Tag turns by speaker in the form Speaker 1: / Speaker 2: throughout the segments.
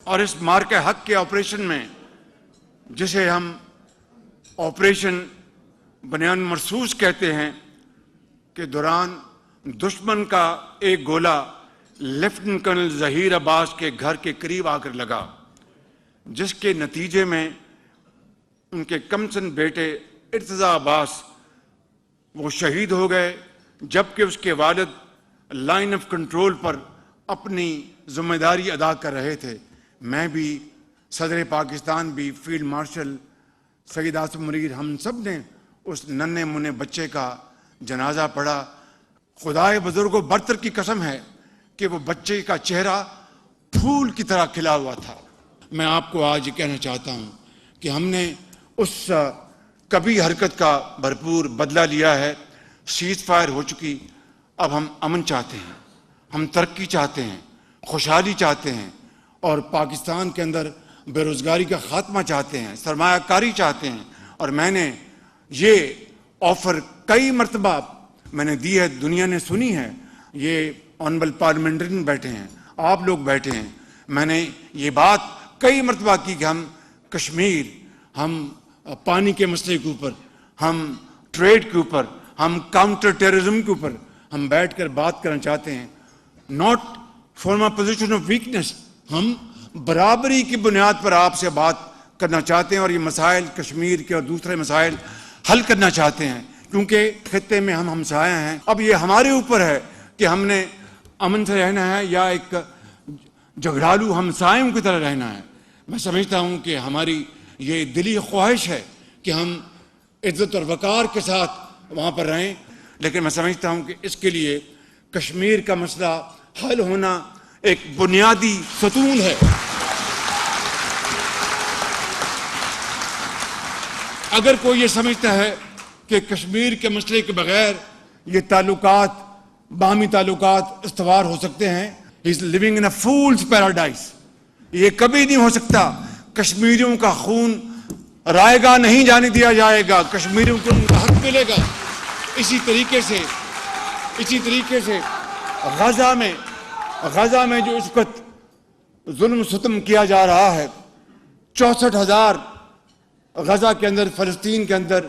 Speaker 1: اور اس مارکہ حق کے آپریشن میں، جسے ہم آپریشن بنیان مرصوص کہتے ہیں، کے دوران دشمن کا ایک گولہ لیفٹنٹ کرنل ظہیر عباس کے گھر کے قریب آ کر لگا، جس کے نتیجے میں ان کے کمسن بیٹے ارتضیٰ عباس وہ شہید ہو گئے، جبکہ اس کے والد لائن آف کنٹرول پر اپنی ذمہ داری ادا کر رہے تھے۔ میں بھی، صدر پاکستان بھی، فیلڈ مارشل سید آصف منیر، ہم سب نے اس ننھے منھے بچے کا جنازہ پڑھا۔ خدائے بزرگ و برتر کی قسم ہے کہ وہ بچے کا چہرہ پھول کی طرح کھلا ہوا تھا۔ میں آپ کو آج یہ کہنا چاہتا ہوں کہ ہم نے اس کبھی حرکت کا بھرپور بدلہ لیا ہے۔ سیز فائر ہو چکی، اب ہم امن چاہتے ہیں، ہم ترقی چاہتے ہیں، خوشحالی چاہتے ہیں، اور پاکستان کے اندر بے روزگاری کا خاتمہ چاہتے ہیں، سرمایہ کاری چاہتے ہیں۔ اور میں نے یہ آفر کئی مرتبہ میں نے دی ہے، دنیا نے سنی ہے، یہ آنریبل پارلیمنٹرین بیٹھے ہیں، آپ لوگ بیٹھے ہیں، میں نے یہ بات کئی مرتبہ کی کہ ہم کشمیر، ہم پانی کے مسئلے کے اوپر، ہم ٹریڈ کے اوپر، ہم کاؤنٹر ٹیررزم کے اوپر ہم بیٹھ کر بات کرنا چاہتے ہیں، not from a position of weakness, ہم برابری کی بنیاد پر آپ سے بات کرنا چاہتے ہیں، اور یہ مسائل کشمیر کے اور دوسرے مسائل حل کرنا چاہتے ہیں، کیونکہ خطے میں ہم ہمسایہ ہیں۔ اب یہ ہمارے اوپر ہے کہ ہم نے امن سے رہنا ہے یا ایک جھگڑالو ہمسایوں کی طرح رہنا ہے۔ میں سمجھتا ہوں کہ ہماری یہ دلی خواہش ہے کہ ہم عزت اور وقار کے ساتھ وہاں پر رہیں، لیکن میں سمجھتا ہوں کہ اس کے لیے کشمیر کا مسئلہ حل ہونا ایک بنیادی ستون ہے۔ اگر کوئی یہ سمجھتا ہے کہ کشمیر کے مسئلے کے بغیر یہ تعلقات، باہمی تعلقات استوار ہو سکتے ہیں، he is living in a fool's paradise، یہ کبھی نہیں ہو سکتا۔ کشمیریوں کا خون رائے گا نہیں جانے دیا جائے گا، کشمیریوں کو ان کا حق ملے گا۔ اسی طریقے سے غزہ میں جو اس وقت ظلم ستم کیا جا رہا ہے، 64,000 غزہ کے اندر، فلسطین کے اندر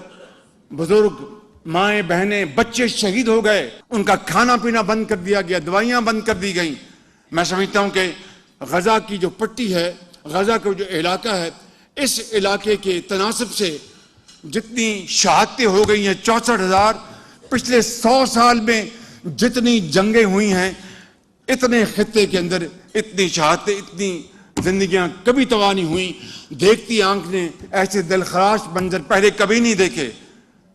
Speaker 1: بزرگ، مائیں، بہنیں، بچے شہید ہو گئے، ان کا کھانا پینا بند کر دیا گیا، دوائیاں بند کر دی گئیں۔ میں سمجھتا ہوں کہ غزہ کی جو پٹی ہے، غزہ کا جو علاقہ ہے، اس علاقے کے تناسب سے جتنی شہادتیں ہو گئی ہیں، 64,000، پچھلے 100 سال میں جتنی جنگیں ہوئی ہیں، اتنے خطے کے اندر اتنی شہادتیں، اتنی زندگیاں کبھی تباہ نہیں ہوئیں۔ دیکھتی آنکھ نے ایسے دلخراش منظر پہلے کبھی نہیں دیکھے۔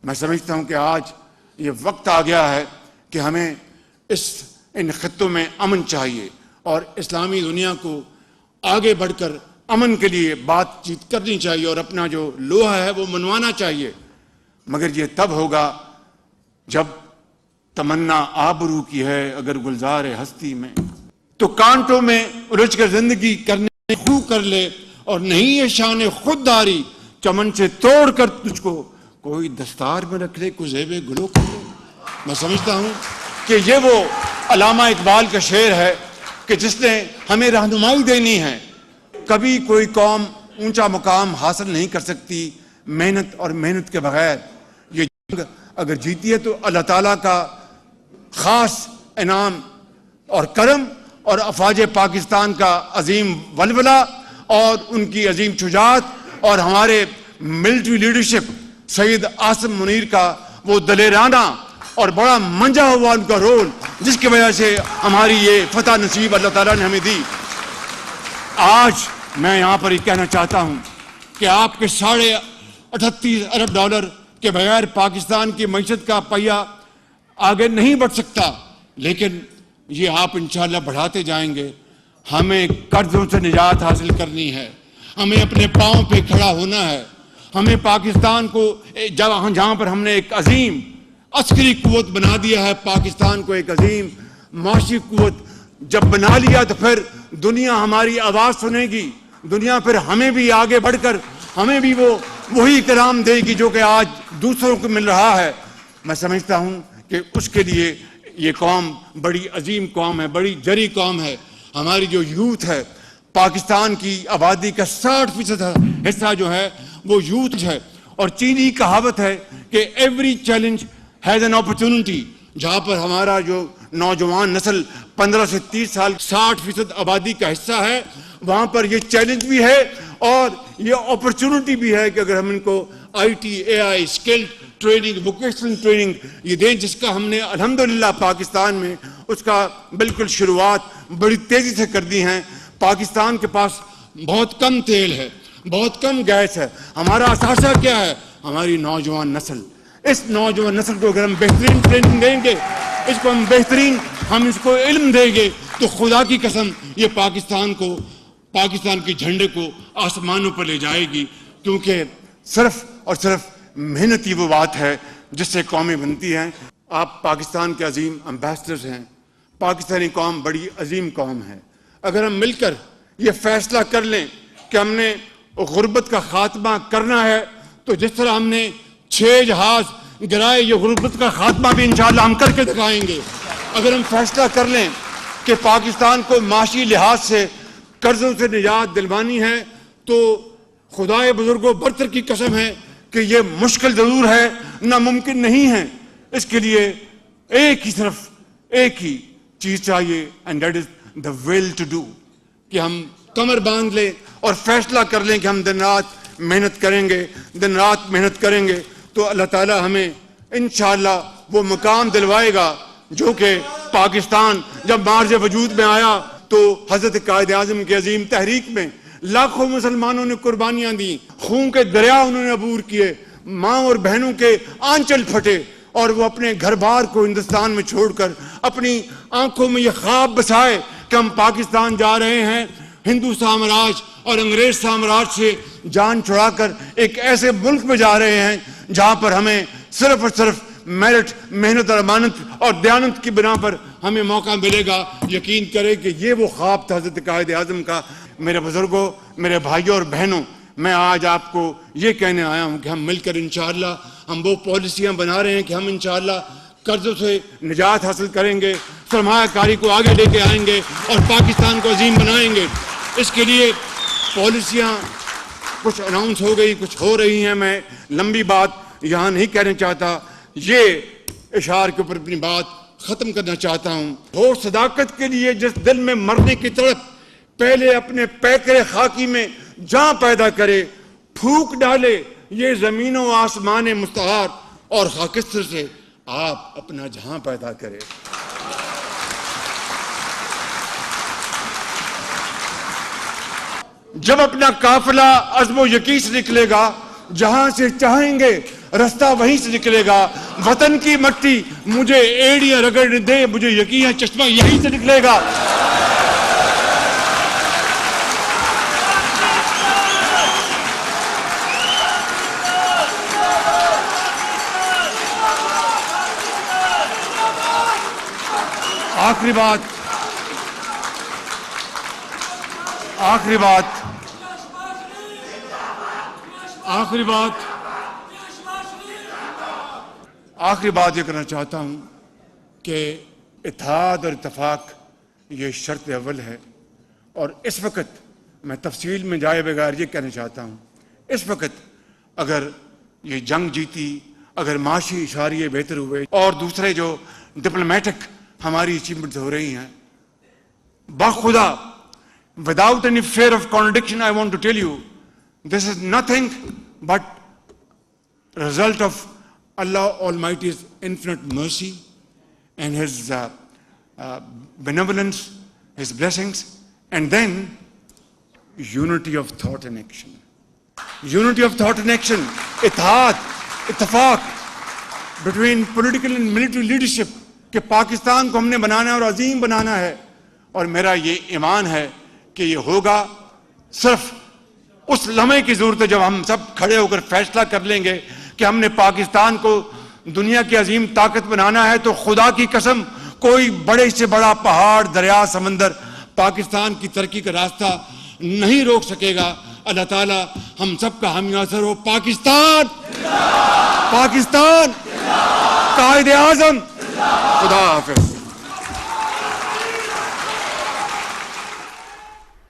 Speaker 1: میں سمجھتا ہوں کہ آج یہ وقت آ گیا ہے کہ ہمیں ان خطوں میں امن چاہیے، اور اسلامی دنیا کو آگے بڑھ کر امن کے لیے بات چیت کرنی چاہیے، اور اپنا جو لوہا ہے وہ منوانا چاہیے۔ مگر یہ تب ہوگا جب تمنا آبرو کی ہے اگر گلزار ہستی میں، تو کانٹوں میں الجھ کر زندگی کرنے خو کر لے، اور نہیں یہ شان خودداری چمن سے توڑ کر تجھ کو کوئی دستار میں رکھ لے، کوئی زیب گلو کر لے۔ میں سمجھتا ہوں کہ یہ وہ علامہ اقبال کا شعر ہے کہ جس نے ہمیں رہنمائی دینی ہے۔ کبھی کوئی قوم اونچا مقام حاصل نہیں کر سکتی محنت کے بغیر۔ یہ جنگ اگر جیتی ہے تو اللہ تعالیٰ کا خاص انعام اور کرم، اور افواج پاکستان کا عظیم ولولہ اور ان کی عظیم شجاعت، اور ہمارے ملٹری لیڈرشپ سید آصف منیر کا وہ دلیرانہ اور بڑا منجا ہوا ان کا رول، جس کی وجہ سے ہماری یہ فتح نصیب اللہ تعالیٰ نے ہمیں دی۔ آج میں یہاں پر یہ کہنا چاہتا ہوں کہ آپ کے 38.5 ارب ڈالر کے بغیر پاکستان کی معیشت کا پہیہ آگے نہیں بڑھ سکتا، لیکن یہ آپ انشاءاللہ بڑھاتے جائیں گے۔ ہمیں قرضوں سے نجات حاصل کرنی ہے، ہمیں اپنے پاؤں پہ کھڑا ہونا ہے، ہمیں پاکستان کو جہاں پر ہم نے ایک عظیم عسکری قوت بنا دیا ہے، پاکستان کو ایک عظیم معاشی قوت جب بنا لیا تو پھر دنیا ہماری آواز سنے گی، دنیا پھر ہمیں بھی آگے بڑھ کر ہمیں بھی وہی کرام دے گی جو کہ آج دوسروں کو مل رہا ہے۔ میں سمجھتا ہوں کہ اس کے لیے یہ قوم بڑی عظیم قوم ہے، بڑی جری قوم ہے۔ ہماری جو یوتھ ہے پاکستان کی آبادی کا 60% حصہ جو ہے وہ یوتھ ہے، اور چینی کہاوت ہے کہ every challenge has an opportunity. جہاں پر ہمارا جو نوجوان نسل 15 سے 30 سال 60% آبادی کا حصہ ہے، وہاں پر یہ چیلنج بھی ہے اور یہ اپرچونٹی بھی ہے کہ اگر ہم ان کو I T, a I, skill training, vocational training یہ دیں، جس کا ہم نے الحمدللہ پاکستان میں اس کا بالکل شروعات بڑی تیزی سے کر دی ہیں. پاکستان کے پاس بہت کم تیل ہے، بہت کم گیس ہے. ہمارا اثاثہ کیا ہے؟ ہماری نوجوان نسل. اس نوجوان نسل کو اگر ہم بہترین ٹریننگ دیں گے، اس کو ہم بہترین اس کو علم دیں گے، تو خدا کی قسم یہ پاکستان کے جھنڈے کو آسمانوں پر لے جائے گی. کیونکہ صرف اور صرف محنت ہی وہ بات ہے جس سے قومیں بنتی ہیں. آپ پاکستان کے عظیم امبیسڈرز ہیں. پاکستانی قوم بڑی عظیم قوم ہے. اگر ہم مل کر یہ فیصلہ کر لیں کہ ہم نے غربت کا خاتمہ کرنا ہے، تو جس طرح ہم نے 6 جہاز گرائے، یہ غربت کا خاتمہ بھی انشاءاللہ ہم کر کے دکھائیں گے. اگر ہم فیصلہ کر لیں کہ پاکستان کو معاشی لحاظ سے قرضوں سے نجات دلوانی ہے، تو خدائے بزرگوں برتر کی قسم ہے کہ یہ مشکل ضرور ہے، ناممکن نہیں ہے. اس کے لیے صرف ایک ہی چیز چاہیے، and that is the will to do. کہ ہم کمر باندھ لیں اور فیصلہ کر لیں کہ ہم دن رات محنت کریں گے، دن رات محنت کریں گے، تو اللہ تعالیٰ ہمیں انشاءاللہ وہ مقام دلوائے گا جو کہ پاکستان جب مارج وجود میں آیا تو حضرت قائد اعظم کی عظیم تحریک میں لاکھوں مسلمانوں نے قربانیاں دیں، خون کے دریا انہوں نے عبور کیے، ماں اور بہنوں کے آنچل پھٹے، اور وہ اپنے گھر بار کو ہندوستان میں چھوڑ کر اپنی آنکھوں میں یہ خواب بسائے کہ ہم پاکستان جا رہے ہیں، ہندو سامراج اور انگریز سامراج سے جان چھڑا کر ایک ایسے ملک میں جا رہے ہیں جہاں پر ہمیں صرف اور صرف میرٹ، محنت اور امانت اور دیانت کی بنا پر ہمیں موقع ملے گا. یقین کرے کہ یہ وہ خواب تھا حضرت قائد اعظم کا. میرے بزرگوں، میرے بھائیوں اور بہنوں، میں آج آپ کو یہ کہنے آیا ہوں کہ ہم مل کر انشاءاللہ ہم وہ پالیسیاں بنا رہے ہیں کہ ہم انشاءاللہ قرضوں سے نجات حاصل کریں گے، سرمایہ کاری کو آگے لے کے آئیں گے اور پاکستان کو عظیم بنائیں گے. اس کے لیے پالیسیاں کچھ اناؤنس ہو گئی، کچھ ہو رہی ہیں. میں لمبی بات یہاں نہیں کہنا چاہتا، یہ اشعار کے اوپر اپنی بات ختم کرنا چاہتا ہوں. ہو صداقت کے لیے جس دل میں مرنے کی طرف، پہلے اپنے پیکرے خاکی میں جاں پیدا کرے، پھونک ڈالے یہ زمین و آسمان مستعار، اور خاکستر سے آپ اپنا جہاں پیدا کرے. جب اپنا قافلہ عزم و یقین سے نکلے گا، جہاں سے چاہیں گے رستہ وہیں سے نکلے گا. وطن کی مٹی مجھے ایڑیاں رگڑنے دے، مجھے یقین ہے چشمہ یہیں سے نکلے گا. آخری بات یہ کرنا چاہتا ہوں کہ اتحاد اور اتفاق یہ شرط اول ہے. اور اس وقت میں تفصیل میں جائے بغیر یہ کہنا چاہتا ہوں، اس وقت اگر یہ جنگ جیتی، اگر معاشی اشاریے بہتر ہوئے اور دوسرے جو ڈپلومیٹک ہماری اچیومنٹس ہو رہی ہیں، بخدا without any fear of contradiction, I want to tell you, this is nothing but result of Allah Almighty's infinite mercy and His benevolence, His blessings, and then unity of thought and action. Unity of thought and action, اتحاد، اتفاق between political and military leadership کہ پاکستان کو ہم نے بنانا ہے اور عظیم بنانا ہے. اور میرا یہ ایمان ہے کہ یہ ہوگا صرف اس لمحے کی ضرورت ہے جب ہم سب کھڑے ہو کر فیصلہ کر لیں گے کہ ہم نے پاکستان کو دنیا کی عظیم طاقت بنانا ہے. تو خدا کی قسم کوئی بڑے سے بڑا پہاڑ، دریا، سمندر پاکستان کی ترقی کا راستہ نہیں روک سکے گا. اللہ تعالی ہم سب کا حامی ناصر ہو. پاکستان، پاکستان، قائد اعظم. خدا حافظ.